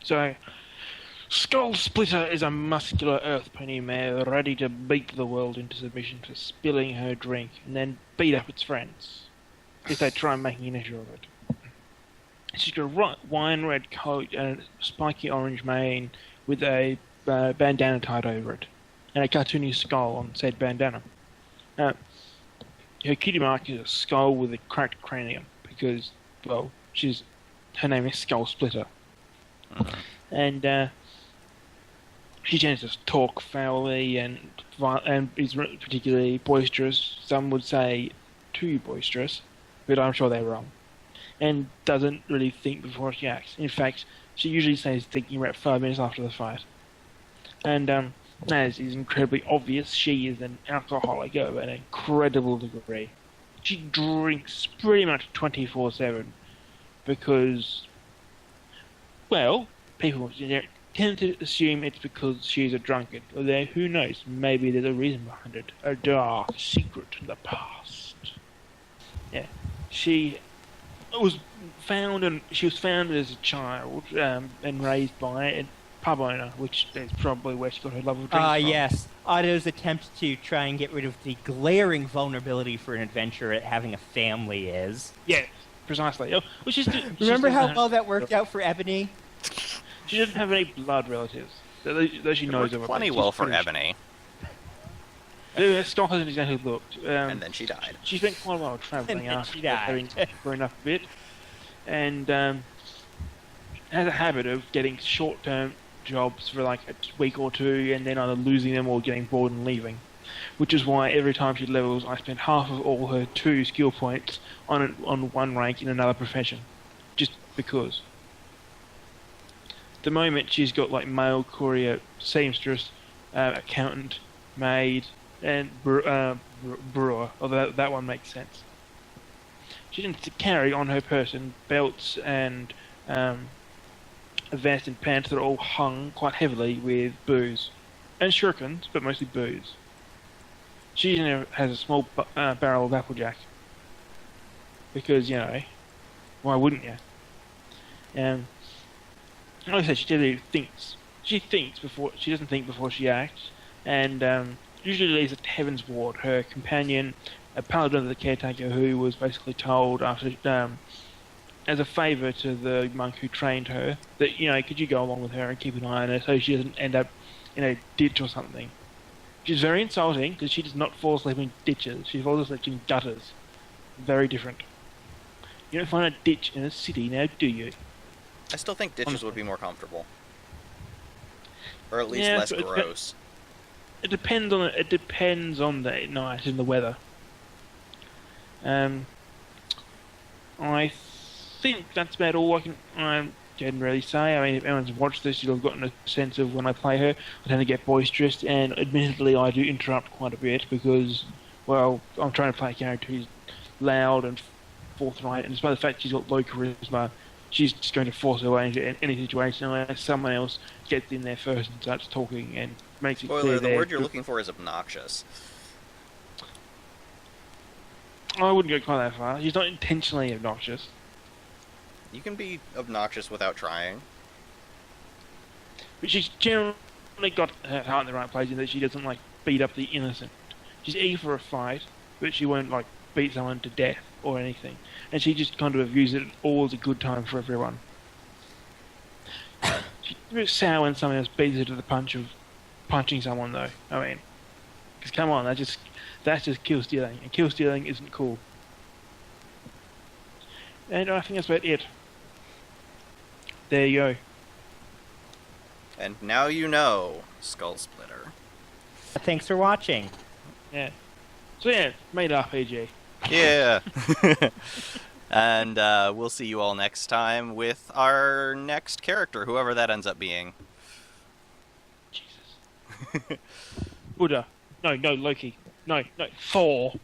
So, Skull Splitter is a muscular earth pony mare ready to beat the world into submission for spilling her drink and then beat up its friends if they try making an issue of it. She's got a wine red coat and a spiky orange mane with a bandana tied over it, and a cartoony skull on said bandana. Her cutie mark is a skull with a cracked cranium because, well, her name is Skull Splitter. And she tends to talk foully and is particularly boisterous. Some would say too boisterous, but I'm sure they're wrong. And doesn't really think before she acts. In fact, she usually says thinking about 5 minutes after the fight. And as is incredibly obvious, she is an alcoholic of an incredible degree. She drinks pretty much 24/7 because, well, people tend to assume it's because she's a drunkard. Although, who knows, maybe there's a reason behind it. A dark secret in the past. Yeah, she was found as a child and raised by a pub owner, which is probably where she got her love of drink from. Yes. Otto's attempt to try and get rid of the glaring vulnerability for an adventurer at having a family is. Yeah, precisely. Oh, well, remember how well that worked out for Ebony? She doesn't have any blood relatives, though she knows of. Plenty well for Ebony. Scott hasn't exactly looked. And then she died. She spent quite a while travelling after having grown up a bit, and has a habit of getting short-term jobs for like a week or two, and then either losing them or getting bored and leaving. Which is why every time she levels, I spend half of all her 2 skill points on one rank in another profession, just because. At the moment, she's got like mail courier, seamstress, accountant, maid, and brewer, although that one makes sense. She tends to carry on her person belts and a vest and pants that are all hung quite heavily with booze. And shurikens, but mostly booze. She has a small barrel of Applejack. Because, why wouldn't you? Like I said, she generally thinks. She doesn't think before she acts. And usually leaves at Heaven's Ward, her companion, a paladin of the caretaker who was basically told after, as a favour to the monk who trained her, that, could you go along with her and keep an eye on her so she doesn't end up in a ditch or something. Which is very insulting, because she does not fall asleep in ditches, she falls asleep in gutters. Very different. You don't find a ditch in a city now, do you? I still think ditches would be more comfortable. Or at least less gross. It depends on the night and the weather. I think that's about all I can really say. I mean, if anyone's watched this, you'll have gotten a sense of when I play her. I tend to get boisterous, and admittedly, I do interrupt quite a bit because, well, I'm trying to play a character who's loud and forthright, and despite the fact she's got low charisma, she's just going to force her way into any situation unless someone else gets in there first and starts talking and makes it clear. The word you're looking for is obnoxious. I wouldn't go quite that far. She's not intentionally obnoxious. You can be obnoxious without trying. But she's generally got her heart in the right place in that she doesn't, beat up the innocent. She's eager for a fight, but she won't, beat someone to death or anything. And she just kind of views it all as a good time for everyone. She's a bit sour when someone else beats her to the punch of punching someone, though. I mean, because come on, that's just kill stealing, and kill stealing isn't cool. And I think that's about it. There you go. And now you know, Skull Splitter. Thanks for watching. Yeah. So yeah, made RPG. Yeah. And we'll see you all next time with our next character, whoever that ends up being. Jesus. Buddha. No, Loki. No, Thor.